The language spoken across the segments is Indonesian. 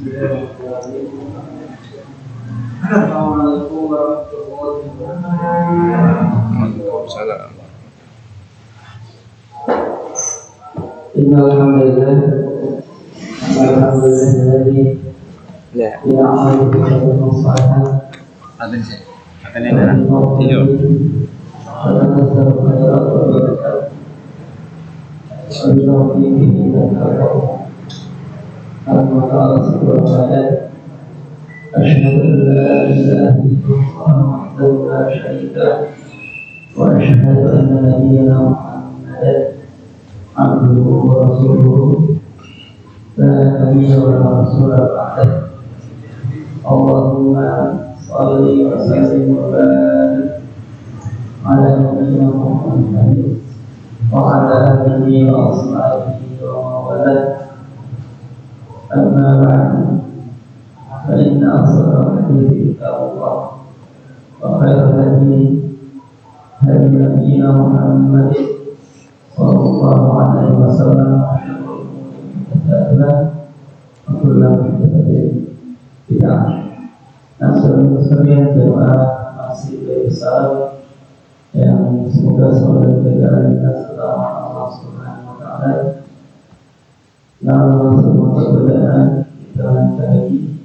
Assalamualaikum warahmatullahi wabarakatuh. Waalaikumsalam. Alhamdulillah, alhamdulillah. Ya. Ya Allah, Aten sih. Aten yang mana? Iya. أشهد أن لا إله إلا الله وحده لا شريك له وأشهد أن نبينا محمدا عبده ورسوله لا نبي ولا رسول بعده اللهم صل وسلم وبارك على نبينا محمد وعلى آله وأصحابه ومن والاه أما بعد فإن أصدق الحديث كتاب الله وخير الهدي هدي نبينا محمد صلى الله عليه وسلم وشر الأمور محدثاتها وكل محدثة بدعة. Namun sekalian jemaah masih besar yang semoga selalu berjalan kita selama Allah Subhanahu Wa Taala. Namun semua perbedaan kita lagi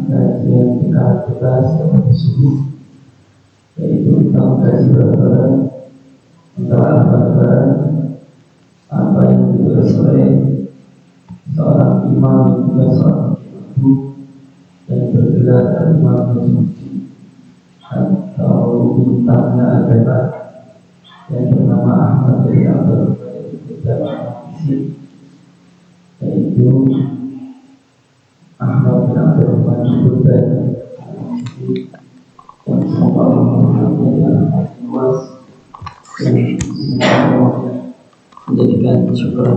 kajian kita seperti subuh, yaitu tentang kaji berbaran antara berbaran apa yang ditulis oleh seorang imam yang juga seorang ibu yang bergelar Imam Najmuddin atau bintangnya adalah yang bernama Ahmad bin Abdul Qadir, yaitu Ahmad bin Abdul Qadir yang semoga Allah luas dan semoga menjadikan syukur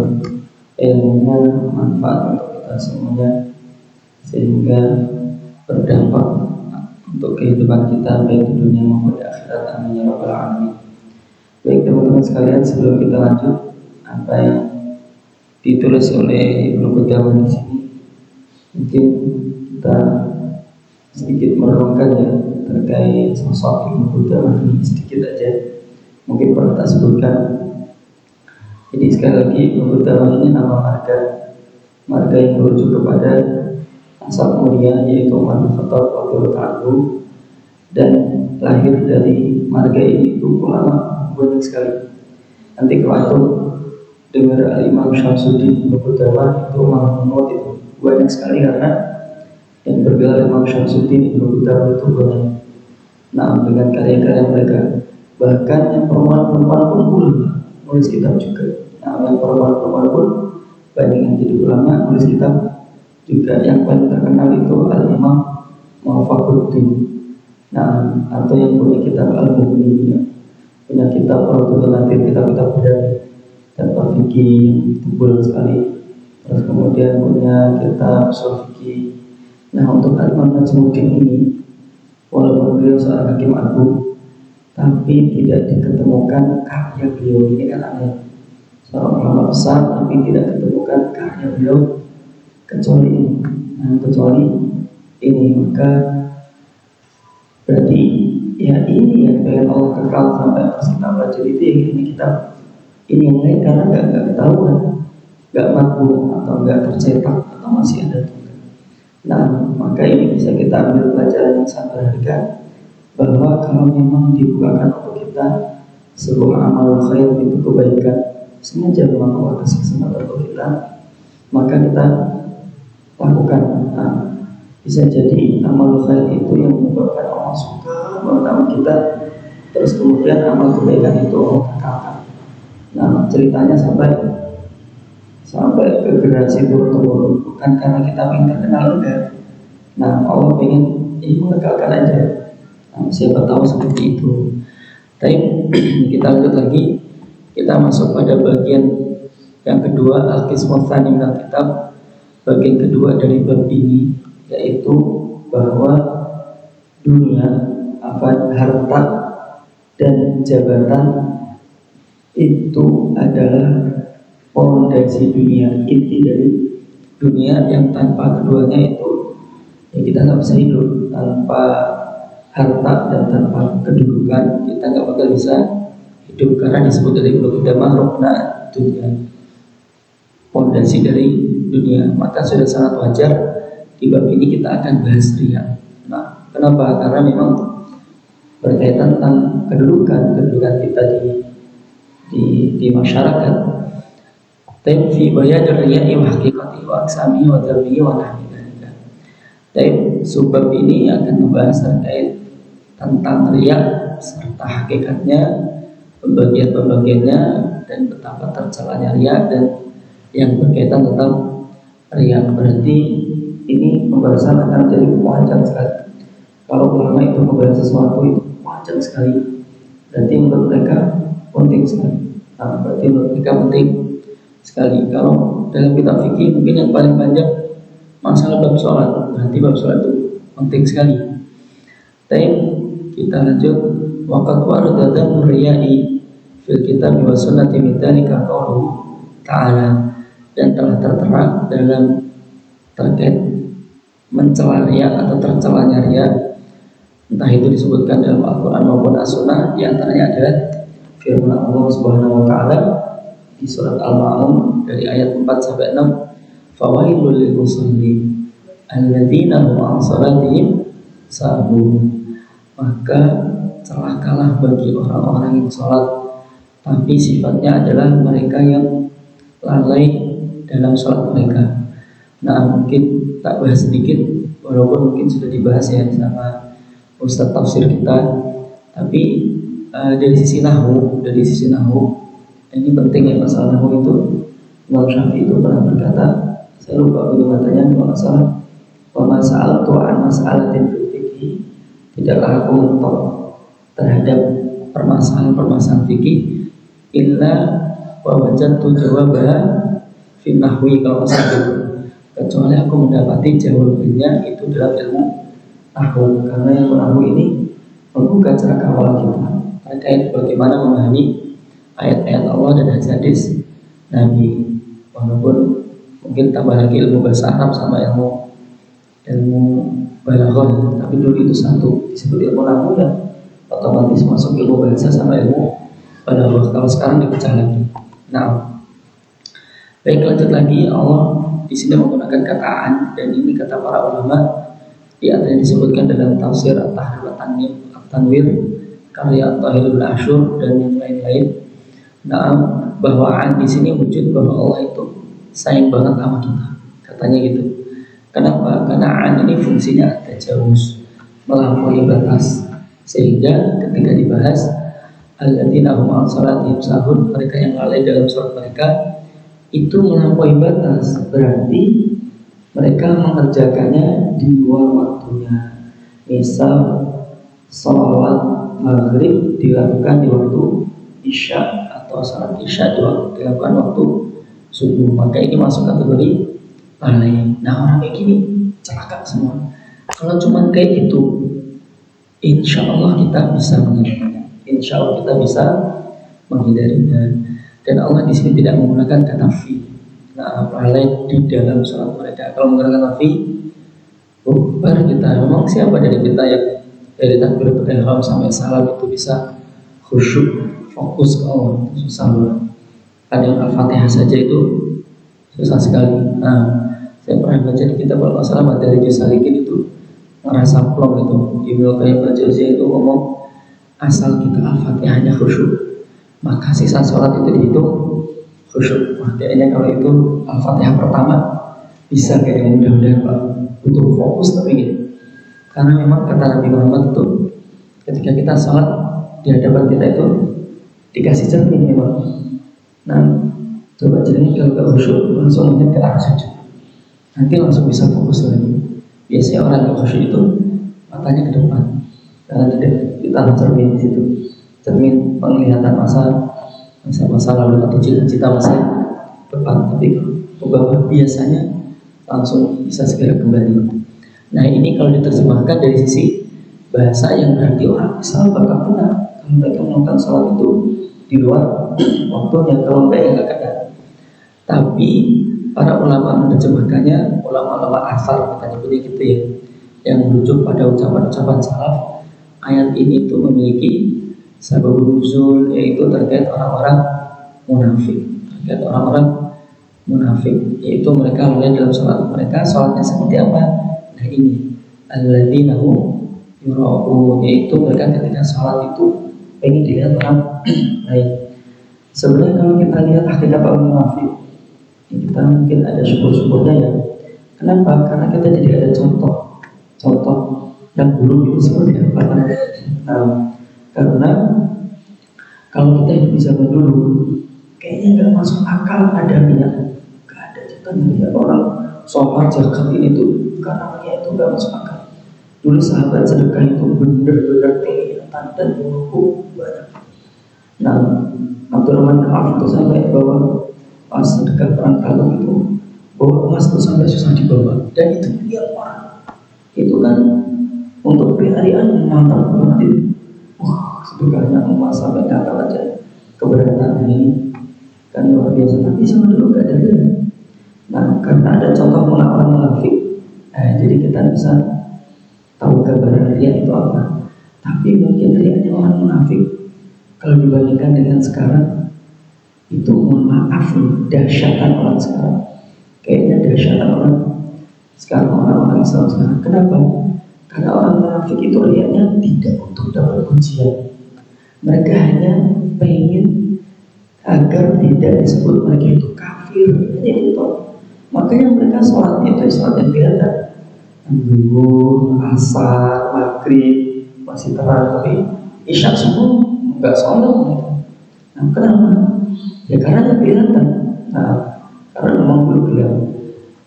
ilmunya manfaat untuk kita semuanya sehingga berdampak untuk kehidupan kita baik di dunia maupun di akhirat. Amin ya rabbal alamin. Baik teman-teman sekalian, sebelum kita lanjut apa yang ditulis oleh Ibnu Qudamah di sini, mungkin kita sedikit merenungkan ya terkait sosok Ibnu Qudamah ini sedikit aja. Mungkin pernah tak sebutkan. Jadi sekali lagi Ibnu Qudamah ini nama marga yang merujuk kepada asal mulia yaitu Umar bin Khattab radhiyallahu anhu, dan lahir dari marga ini itu ulama banyak sekali. Nanti kalau itu dengar Imam Syamsuddin Ibnu Qudamah itu Mahmud itu banyak sekali karena yang bergelar Imam Syamsuddin Ibnu Qudamah itu banyak. Nah, dengan karya-karya mereka, bahkan yang perempuan-perempuan pun ulama nulis kitab juga. Nah, yang perempuan-perempuan pun banyak yang jadi ulama nulis kitab juga. Yang paling terkenal itu Al-Imam Muwaffaquddin, nah, atau yang punya kitab Al-Mughni, punya kitab Rawdatul Nadir, kitab-kitab dari dan fikih yang tebal sekali. Terus kemudian punya kitab ushul fikih. Nah, untuk Al-Imam Najmuddin ini, walaupun beliau seorang hakim agung, tapi tidak diketemukan karya beliau. Ini kan aneh, seorang ulama besar tapi tidak ditemukan karya beliau kecuali ini. Maka berarti ya ini yang pengen Allah kekal sampai pas kita baca itu yang ini kitab ini yang lain karena nggak ketahuan, nggak mampu atau nggak tercetak atau masih ada. Nah, maka ini bisa kita ambil pelajaran yang sangat berharga, bahwa kalau memang dibukakan untuk kita sebuah amal khair, itu kebaikan, sengaja memang Allah kasih kesempatan untuk kita, maka kita lakukan. Nah, bisa jadi amal khair itu yang menyebabkan Allah suka sama kita, terus kemudian amal kebaikan itu Allah kekalkan. Nah, ceritanya sampai ke generasi turun-temurun, bukan karena kita ingin terkenal, enggak. Nah, Allah ingin mengekalkan aja. Nah, siapa tahu seperti itu. Tapi kita lanjut lagi, kita masuk pada bagian yang kedua, al-qismu tsani minal kitab. Bagian kedua dari bab ini yaitu bahwa dunia, harta dan jabatan itu adalah pondasi dunia, inti dari dunia yang tanpa keduanya itu ya kita nggak bisa hidup. Tanpa harta dan tanpa kedudukan kita nggak bakal bisa hidup, karena disebut dari ulul dama rukna dunia, fondasi dari dunia. Maka sudah sangat wajar di bab ini kita akan bahas riya. Nah, kenapa? Karena memang berkaitan tentang kedudukan kita di masyarakat. Tapi fi bayan riya'i wa haqiqati wa aksami wa darbihi wa nahwi dzalika. Tapi subbab ini akan membahas terkait tentang riya serta hakikatnya, pembagian-pembagiannya, dan betapa tercelanya riya dan yang berkaitan tentang riya. Berarti ini pembahasan akan jadi panjang sekali. Kalau ulama itu membahas sesuatu itu panjang sekali, berarti menurut mereka penting sekali. Nah, berarti menurut mereka penting sekali. Kalau dalam kitab fikih mungkin yang paling panjang masalah bab sholat, berarti bab sholat itu penting sekali. Tapi kita lanjut. Waqad warada dzammu riya'i fil kitab wa sunnati min dzalika qauluhu ta'ala, dan telah tertera dalam terkait mencela riya atau tercelanya riya, entah itu disebutkan dalam Al-Quran maupun As-Sunnah. Di antaranya adalah firman Allah Subhanahu wa taala di surat Al-Ma'un dari ayat 4 sampai 6, fawailul lil musallin alladzina hum an salatihim sahun. Maka celakalah bagi orang-orang yang sholat tapi sifatnya adalah mereka yang lalai dalam sholat mereka. Nah, mungkin tak bahas sedikit, walaupun mungkin sudah dibahas ya sama Ustadz tafsir kita, tapi dari sisi nahwu ini penting ya, masalah nahwu itu. Imam Syafi'i itu pernah berkata, saya lupa bagaimana kalau salah, wa mas'alatu an mas'alatin fil fiqhi, tidaklah aku mentok terhadap permasalahan fikih illa wa wajadtu jawabaha fi nahwi, kalau kecuali aku mendapati jawabannya itu dalam ilmu nahwu. Karena ilmu nahwu ini membuka cakrawala kita terkait bagaimana memahami ayat-ayat Allah dan hadis Nabi. Walaupun mungkin tambah lagi ilmu bahasa Arab sama ilmu balaghah, tapi dulu itu satu disebut ilmu nahwu dan otomatis masuk ilmu bahasa sama ilmu balaghah. Kalau sekarang dipecah lagi. Nah, baik, lanjut lagi. Allah di sini menggunakan kata an, dan ini kata para ulama di antaranya disebutkan dalam tafsir At-Tahrir wa At-Tanwir karya At-Tahir bin Asyur dan yang lain-lain. Nah, bahwa an di sini wujud bahwa Allah itu sayang banget sama kita, katanya gitu. Kenapa? Karena an ini fungsinya tajawuz, melampaui batas, sehingga ketika dibahas alladzina hum an salatihim sahun, mereka yang lalai dalam sholat mereka, itu melampaui batas, berarti mereka mengerjakannya di luar waktunya. Misal sholat maghrib dilakukan di waktu isya, atau salat isya dilakukan waktu subuh, maka ini masuk kategori lalai. Nah, orang kayak gini celaka semua. Kalau cuma kayak gitu, insya Allah kita bisa menghindarinya. Insya Allah kita bisa menghindarinya. Dan Allah di sini tidak menggunakan kata fi. Nah, lalai di dalam sholat mereka. Kalau menggunakan kata fi, baru kita. Memang siapa dari kita yang dari takbiratul ihram sampai salam itu bisa khusyuk, fokus ke Allah? Susah banget. Ada yang Al-Fatihah saja itu susah sekali. Nah, saya pernah baca di kitab Al-Masalah dari Jusalikin itu ngerasa plong itu. Ibnu Qayyim al-Jauziyah itu ngomong, asal kita Al-Fatihahnya khusyuk, maka sisa sholat itu dihitung khusyuk. Makanya kalau itu Al-Fatihah pertama bisa kayaknya, mudah-mudahan Pak, butuh fokus tapi gitu. Karena memang kata Nabi Muhammad itu, ketika kita sholat di hadapan kita itu dikasih cermin memang. Nah, coba cermin kalau gak khusyuk langsung ingat ke arah sujud, nanti langsung bisa fokus lagi. Biasanya orang yang khusyuk itu matanya ke depan, karena tidak ditaruh cermin di situ, cermin penglihatan masa lalu atau cita-cita masa depan. Tapi ke bawah biasanya langsung bisa segera kembali. Nah, ini kalau diterjemahkan dari sisi bahasa yang berarti orang Islam bakal kena kalau mereka melakukan sholat itu di luar waktunya, kalau mereka nggak kena. Tapi para ulama menerjemahkannya, ulama-ulama asar kita nyebutnya gitu ya, yang merujuk pada ucapan-ucapan salaf. Ayat ini tuh memiliki sababun nuzul, yaitu terkait orang-orang munafik, terkait orang-orang munafik, yaitu mereka lalai dalam sholat mereka. Sholatnya seperti apa? Nah ini alladzina hum yura'un, yaitu mereka ketika sholat itu pengen dilihat orang lain. Sebenarnya kalau kita lihat hakikat orang munafik, kita mungkin ada syukur-syukurnya ya. Kenapa? Karena kita jadi ada contoh yang dulu itu seperti apa. Karena kalau kita hidup di zaman dulu, kayaknya nggak masuk akal ada minyak, nggak ada. Kita melihat orang sholat zakat ini tuh karena minyak itu nggak masuk akal. Dulu sahabat sedekah itu benar-benar kelihatan dan cukup banyak. Nah, Abdurrahman bin Auf itu sampai bawa pas sedekah perang Tabuk itu bawa emas itu sampai susah dibawa, dan itu lihat orang itu kan untuk hari-harian mantap banget itu. Wah, sedekahnya emas sampai ngakal aja keberatan ini kan luar biasa. Tapi sama dulu gak ada dia. Nah, karena ada contoh orang munafik, jadi kita bisa tahu gambaran riya itu apa. Tapi mungkin riyanya orang munafik kalau dibandingkan dengan sekarang itu, mohon maaf nih, dahsyatan orang sekarang. Kayaknya dahsyatan orang sekarang, orang-orang Islam sekarang. Kenapa? Karena orang munafik itu riyanya tidak untuk dapat pujian. Mereka hanya pengen agar tidak disebut mereka itu kafir. Hanya itu. Makanya mereka sholatnya itu sholat yang kelihatan. Zuhur, asar, maghrib masih terang, tapi isya subuh nggak sholat mereka. Nah, kenapa? Ya karena nggak kelihatan. Nah, karena memang belum kelihatan.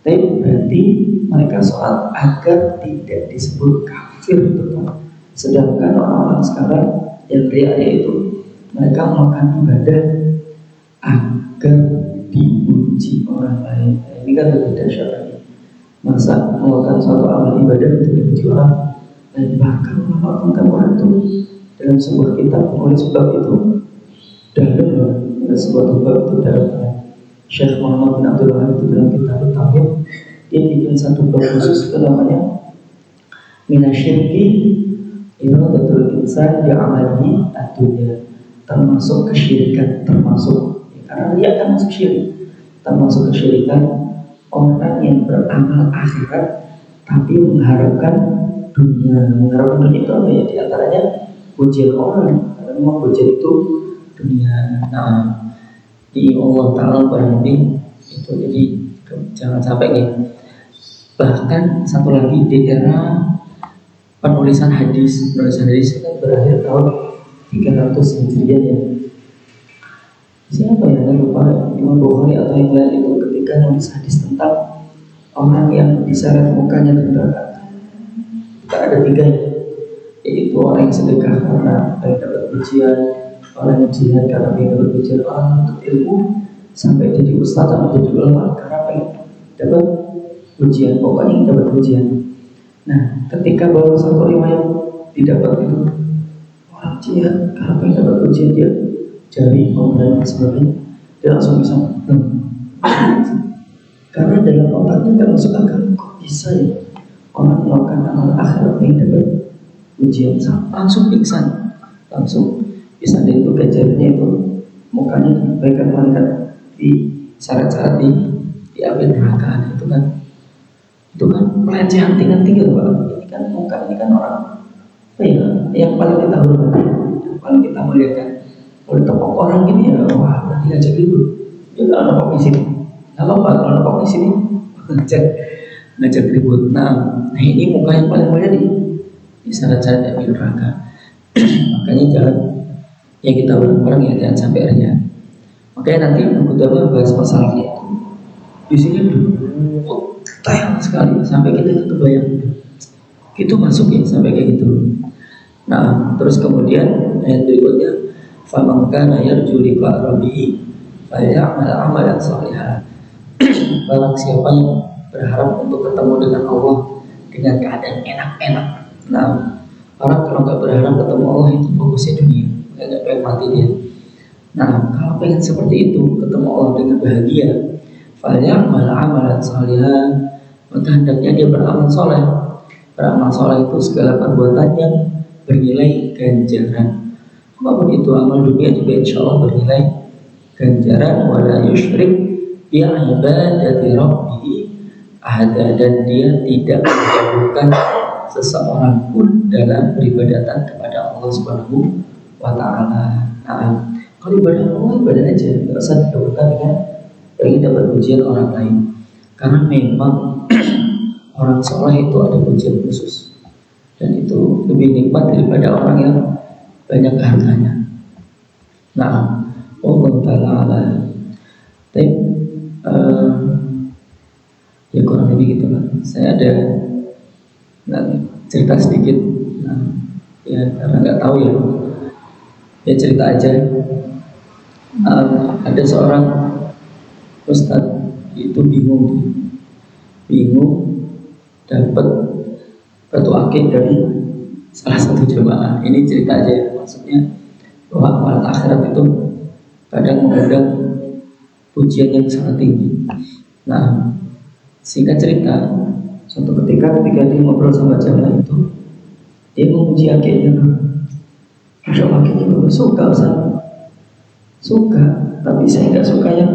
Tapi berarti mereka sholat agar tidak disebut kafir, betul. Sedangkan orang-orang sekarang yang riya itu mereka melakukan ibadah agar dipuji orang lain. Nah, ini kan lebih dahsyat lagi. Masa melakukan suatu amal ibadah untuk dipuji orang lain? Bahkan melakukan orang itu dalam sebuah kitab menulis bab itu dalam sebuah bab itu dalam Syekh Muhammad bin Abdul Wahab itu dalam kitab Tauhid, dia bikin satu bab khusus itu namanya minasyirki iradatul insan bi'amalihi ad-dunya, termasuk kesyirikan, termasuk karena dia akan masuk syirik, termasuk kesyirikan orang yang beramal akhirat tapi mengharapkan dunia. Mengharapkan dunia itu apa ya? Di antaranya pujian orang, karena memang pujian itu dunia. Nah, di Allah Ta'ala berhenti itu, jadi jangan sampai nih. Bahkan satu lagi di era penulisan hadis kan berakhir tahun 300 Hijriah ya. Siapa yang lupa, Imam Bukhari atau yang lain itu ketika nulis hadis tentang orang yang diseret mukanya ke neraka, kita ada 3 yaitu orang yang sedekah karena pengen dapat pujian, orang yang jihad karena pengen dapat pujian, orang yang untuk ilmu sampai jadi ustaz atau jadi ulama karena pengen dapat pujian, pokoknya dapat pujian. Nah, ketika baru satu riwayat didapat itu orang jihad karena pengen dapat pujian, dia jari dan sebagainya, dia langsung bisa karena dalam otaknya kan masuk akal, kok bisa ya orang melakukan amal akhirat yang dapat ujian, langsung pingsan, langsung bisa. Dan itu kejarannya itu mukanya diberikan malaikat di syarat-syarat diambil neraka. Itu kan pelecehan tingkat-tingkat Pak. Ini kan muka, ini kan orang apa ya, yang paling kita hormati, yang paling kita muliakan. Kalau tepuk orang gini ya, wah berarti ngajak ribut. Ya kalau nepok di sini, nggak apa-apa. Kalau nepok di sini ngajak ribut. Nah ini muka yang paling mulia di syarat-syarat yang neraka. Makanya jangan ya kita bareng-bareng ya, jangan sampai riya. Makanya nanti Bukhari bahas masalah itu. Di sini dulu tayang sekali sampai kita kebayang. Itu masuk ya sampai kayak gitu. Nah terus kemudian ayat berikutnya, faman kana yarju liqa rabbih falyamal amalan shalihan. Barang siapa yang berharap untuk ketemu dengan Allah dengan keadaan enak-enak. Nah, orang kalau nggak berharap ketemu Allah itu fokusnya dunia, nggak pengen mati dia. Nah, kalau pengen seperti itu, ketemu Allah dengan bahagia, falyamal amalan shalihan, maka hendaknya dia beramal soleh. Beramal soleh itu segala perbuatan yang bernilai ganjaran. Apapun itu amal dunia juga insya Allah bernilai ganjaran. Wala yusyrik bi ibadati rabbih ahada, dan dia tidak menggabungkan seseorang pun dalam peribadatan kepada Allah Subhanahu wa Ta'ala. Nah, kalau ibadah Allah ibadah aja, nggak usah digabungkan dengan ingin dapat pujian orang lain, karena memang orang soleh itu ada pujian khusus, dan itu lebih nikmat daripada orang yang banyak hartanya. Nah, Allah Ta'ala, tapi ya kurang lebih gitu lah. Saya ada cerita sedikit, ya karena nggak tahu ya cerita aja. Ada seorang ustadz itu bingung dapat batu akik dari salah satu jemaah. Ini cerita aja ya, maksudnya bahwa amalan akhirat itu kadang mengundang pujian yang sangat tinggi. Nah, singkat cerita, suatu ketika dia ngobrol sama jemaah itu, dia memuji akiknya. Masya Allah, akiknya bagus, suka Ustaz. Suka, tapi saya nggak suka yang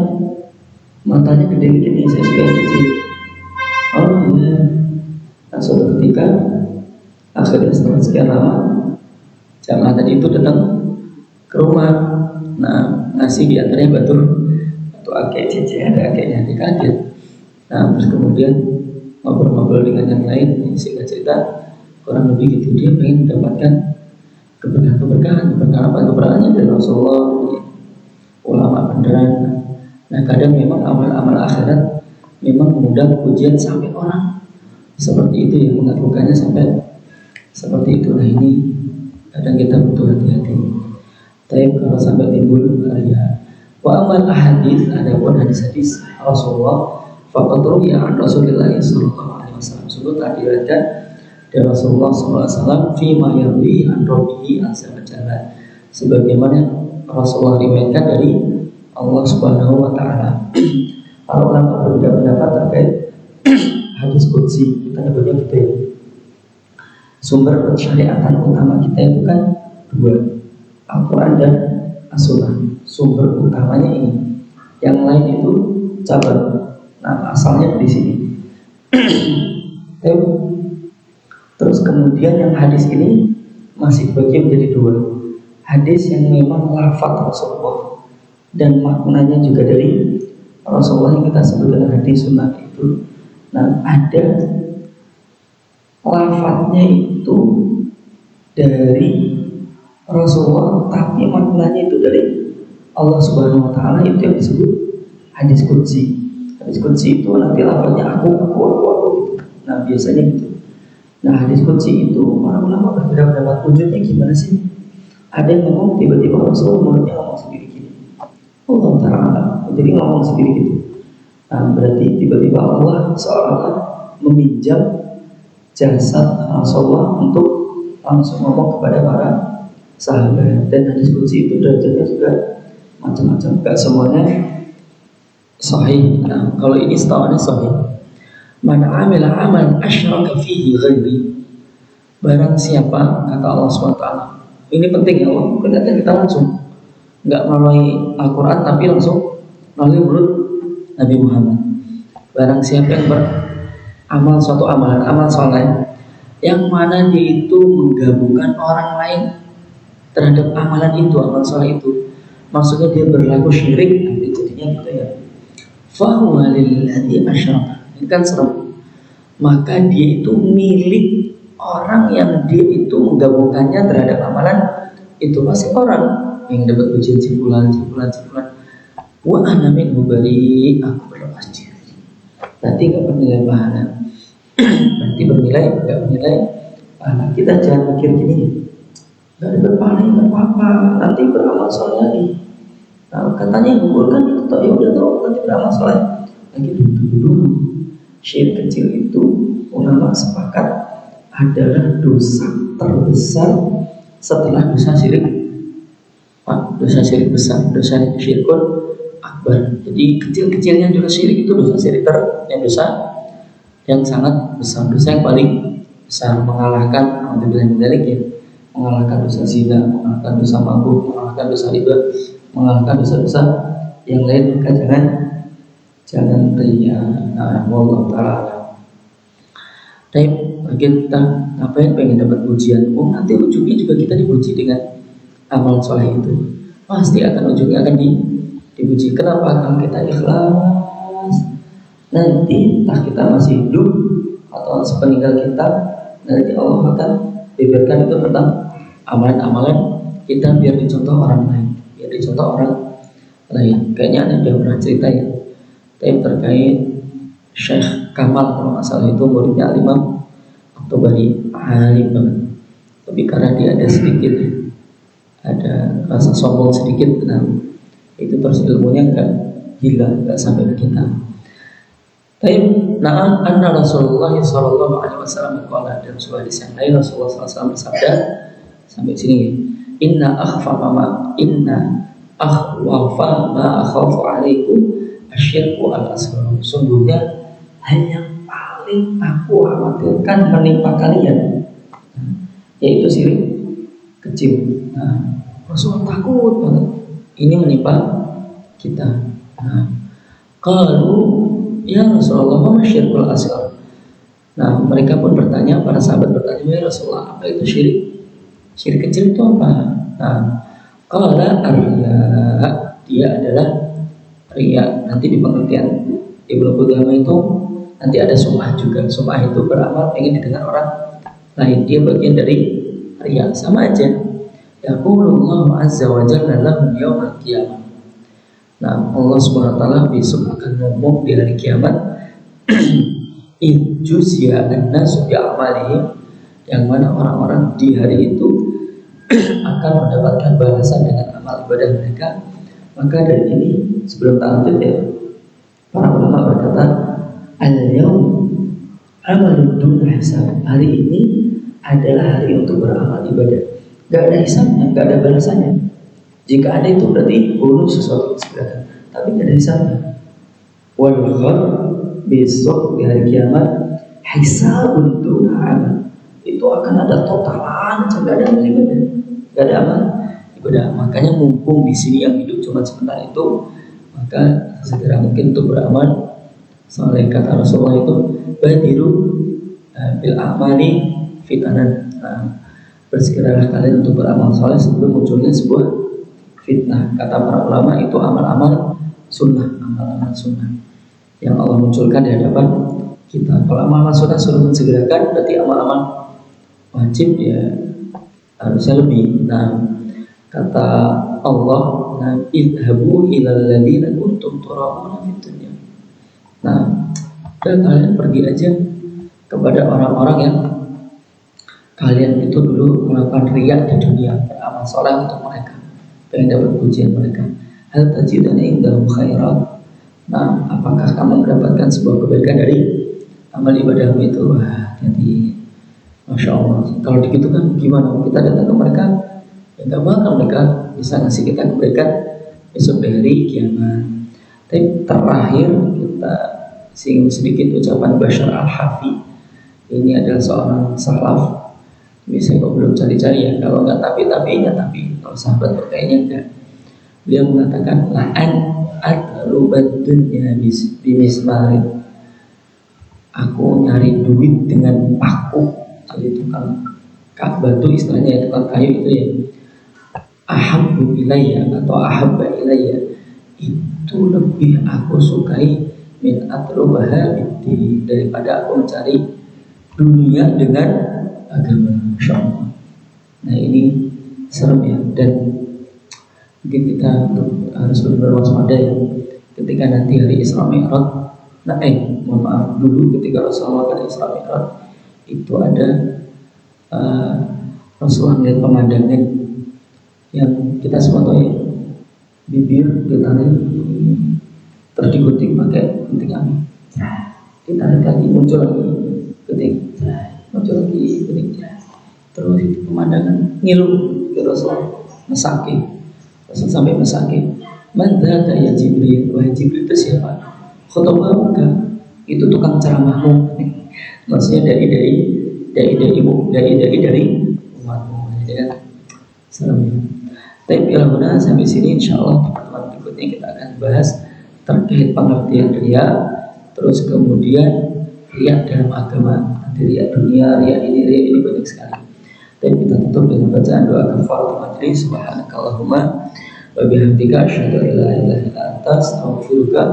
matanya gede-gede, saya suka yang kecil. Oh iya. Nah, suatu ketika akhirnya setelah sekian lama jamaah tadi itu datang ke rumah. Nah, ngasih diantaranya batu akik cici, ada akiknya, dia kaget. Nah, terus kemudian ngobrol-ngobrol dengan yang lain, singkat cerita kurang lebih gitu, dia pengen mendapatkan keberkahan apa? Keberkahannya dari Rasulullah, ulama beneran. Nah, kadang memang amal-amal akhirat memang mengundang pujian sampai orang seperti itu yang mengakukannya sampai seperti itu. Nah, ini kadang kita butuh hati-hati. Tapi kalau sampai timbul ya, wa amal hadis, ada pun hadis-hadis Rasulullah, faqad ruwiya an Rasulillah sallallahu alaihi wasallam, sungguh tadi ada dari Rasulullah sallallahu alaihi wasallam fi ma yarwi an rabbihi azza wa jalla, sebagaimana Rasulullah riwayatkan dari Allah Subhanahu wa Ta'ala. Para ulama berbeda pendapat terkait hadis qudsi, kita nyebutnya gitu ya. Sumber persyariatan utama kita itu kan dua, Al-Quran dan As-Sunnah. Sumber utamanya ini, yang lain itu cabang. Nah, asalnya dari sini. Terus kemudian yang hadis ini masih dibagi menjadi dua. Hadis yang memang lafaz Rasulullah dan maknanya juga dari Rasulullah yang kita sebut dengan hadis sunnah itu. Nah, ada lafaznya itu dari Rasulullah tapi maknanya itu dari Allah Subhanahu wa Ta'ala, itu yang disebut hadis qudsi. Hadis qudsi itu nanti lafaznya aku gitu. Nah, biasanya gitu. Nah, hadis qudsi itu para ulama berbeda pendapat wujudnya gimana sih? Ada yang ngomong tiba-tiba Rasulullah mulutnya ngomong sendiri gini, Allah Ta'ala, jadi ngomong sendiri gitu. Nah, berarti tiba-tiba Allah seolah-olah meminjam jasad Rasulullah untuk langsung ngomong kepada para sahabat. Dan hadis qudsi itu derajatnya juga macam-macam, gak semuanya sahih. Nah, kalau ini setahuannya sahih. Man amila amal asyraka fihi ghairi, barang siapa, kata Allah SWT, ini penting ya Allah, kelihatan kita langsung nggak melalui Al-Quran tapi langsung melalui mulut Nabi Muhammad. Barang siapa yang beramal suatu amalan, amal soleh, yang mana dia itu menggabungkan orang lain terhadap amalan itu, amal soleh itu, maksudnya dia berlaku syirik, nanti jadinya gitu ya. Fahuwa lilladzi asyraka, ini kan serem. Maka dia itu milik orang yang dia itu menggabungkannya terhadap amalan itu, masih orang yang dapat pujian si fulan. Wa ana minhu bari, aku berlepas diri. Berarti nggak bernilai pahala. Berarti bernilai, nggak bernilai pahala. Kita jangan mikir gini, nggak dapat pahala nggak apa-apa, nanti beramal soleh lagi. Nah, katanya yang mengumpulkan itu tak, ya udah tahu nanti beramal soleh lagi dulu. Syirik kecil itu ulama sepakat adalah dosa terbesar setelah dosa syirik. Dosa syirik besar, dosa syirkun akbar. Jadi kecil-kecilnya dosa syirik itu dosa syirik yang dosa yang sangat besar, dosa yang paling besar, mengalahkan ya, mengalahkan dosa zina, mengalahkan dosa mabuk, mengalahkan dosa riba, mengalahkan dosa-dosa yang lain. Maka jangan riya. Nah, wallahu taala. Tapi bagi kita apa yang pengen dapat pujian, nanti ujungnya juga kita dipuji dengan amal soleh itu. Pasti akan ujungnya akan dipuji. Kenapa? Kalau kita ikhlas, nanti entah kita masih hidup atau sepeninggal kita, nanti Allah akan berikan itu tentang amalan-amalan kita biar dicontoh orang lain, biar dicontoh orang lain. Kayaknya Anda sudah pernah cerita ya, tapi terkait Syekh Kamal kalau nggak salah, itu muridnya Imam At-Tabari, alim banget. Tapi karena dia ada sedikit, ada rasa sombong sedikit, nah itu terus ilmunya nggak hilang, nggak sampai ke kita. Tapi na'am anna Rasulullah sallallahu alaihi wasallam qala, dan sebuah hadis yang lain Rasulullah SAW bersabda sampai sini ya, inna akhwafa ma akhafu alaikum asyirku al-asghar. Sungguhnya hal yang paling aku khawatirkan menimpa kalian yaitu syirik kecil. Nah, Rasulullah takut banget ini menimpa kita. Nah, kalau ya Rasulullah, ma syirkul asghar. Nah, mereka pun bertanya, para sahabat bertanya, ya Rasulullah, apa itu syirik? Syirik kecil itu apa? Nah, qala ar-riya, dia adalah riya. Nanti di pengertian Ibnu Qudamah itu nanti ada sum'ah juga. Sum'ah itu beramal ingin didengar orang lain. Dia bagian dari riya. Sama aja. Yaqulullahu azza wa jalla lahum yawmal qiyamah. Nah, Allah Subhanahu wa taala besok akan ngomong di hari kiamat, ijuzya an-nasu bi amalihim, yang mana orang-orang di hari itu akan mendapatkan balasan dengan amal ibadah mereka. Maka dari ini sebelum lanjut ya, para ulama berkata, al-yaum amalun dun hisab. Hari ini adalah hari untuk beramal ibadah. Gak ada hisabnya, gak ada balasannya. Jika ada itu berarti bonus sesuatu kesepakatan, tapi gak ada hisabnya. Wal besok di hari kiamat hisabun dun amal. Itu akan ada totalan, gak ada amal ibadah, gak ada amal ibadah. Makanya mumpung di sini yang hidup cuma sebentar itu, maka segera mungkin untuk beramal. Soalnya kata Rasulullah itu badiru bil amali fitanan. Nah, bersegeralah kalian untuk beramal soleh sebelum munculnya sebuah fitnah. Kata para ulama itu amal-amal sunnah, amal-amal sunnah yang Allah munculkan di hadapan kita. Kalau amal-amal sunnah suruh mensegerakan, berarti amal-amal wajib ya harusnya lebih. Nah, kata Allah, nah, idhabu ilal ladzina kuntum turabuna fid dunya. Nah, kalian pergi aja kepada orang-orang yang kalian itu dulu melakukan riya di dunia, beramal soleh untuk mereka, pengen dapat pujian mereka. Hal tajidana indahum khairat. Nah, apakah kamu mendapatkan sebuah kebaikan dari amal ibadahmu itu? Wah, jadi Masya Allah. Kalau begitu kan gimana? Kita datang ke mereka, ya gak bakal mereka bisa ngasih kita kebaikan besok dari kiamat. Tapi terakhir kita singgung sedikit ucapan Bashar al-Hafi. Ini adalah seorang salaf. Bisa kok belum cari-cari ya. Kalau nggak tapi-tapinya tapi. Kalau sahabat kayaknya enggak. Beliau mengatakan la'an atlubat dunya bimismarin. Aku nyari duit dengan paku. Jadi tukang batu istilahnya ya, tukang kayu itu ya. Ahabbu ilayya atau ahabba ilayya, itu lebih aku sukai min atlubaha biddi, daripada aku mencari dunia dengan agama. Masya Allah. Nah, ini serem ya, dan mungkin kita harus benar-benar waspada ya ketika nanti hari Isra Mi'raj. Nah, mohon maaf dulu, ketika Rasulullah pada Isra Mi'raj itu ada Rasulullah melihat pemandangan yang kita semua tahu ya, bibir ditarik terus dikutik pakai gunting angin, ditarik lagi muncul lagi gunting, muncul lagi gunting, terus itu pemandangan ngilu ke Rasul, mesake, Rasul sampai mesake. Man dzaka ya Jibril, wahai Jibril itu siapa? Khotobamuka, itu tukang ceramahmu. Maksudnya dari umatmu, ya kan? Salam. Tapi bila sampai sini, insya Allah di pertemuan berikutnya kita akan bahas terkait pengertian ria, terus kemudian ria dalam agama, ria dunia, ria ini banyak sekali. Dan kita tutup dengan bacaan doa kafaratul majlis. Subhanakallahumma wa bihamdika asyhadu an la ilaha illa anta astaghfiruka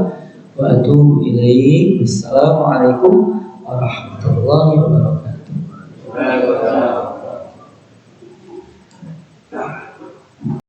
wa atubu ilaik. Wassalamualaikum warahmatullahi wabarakatuh.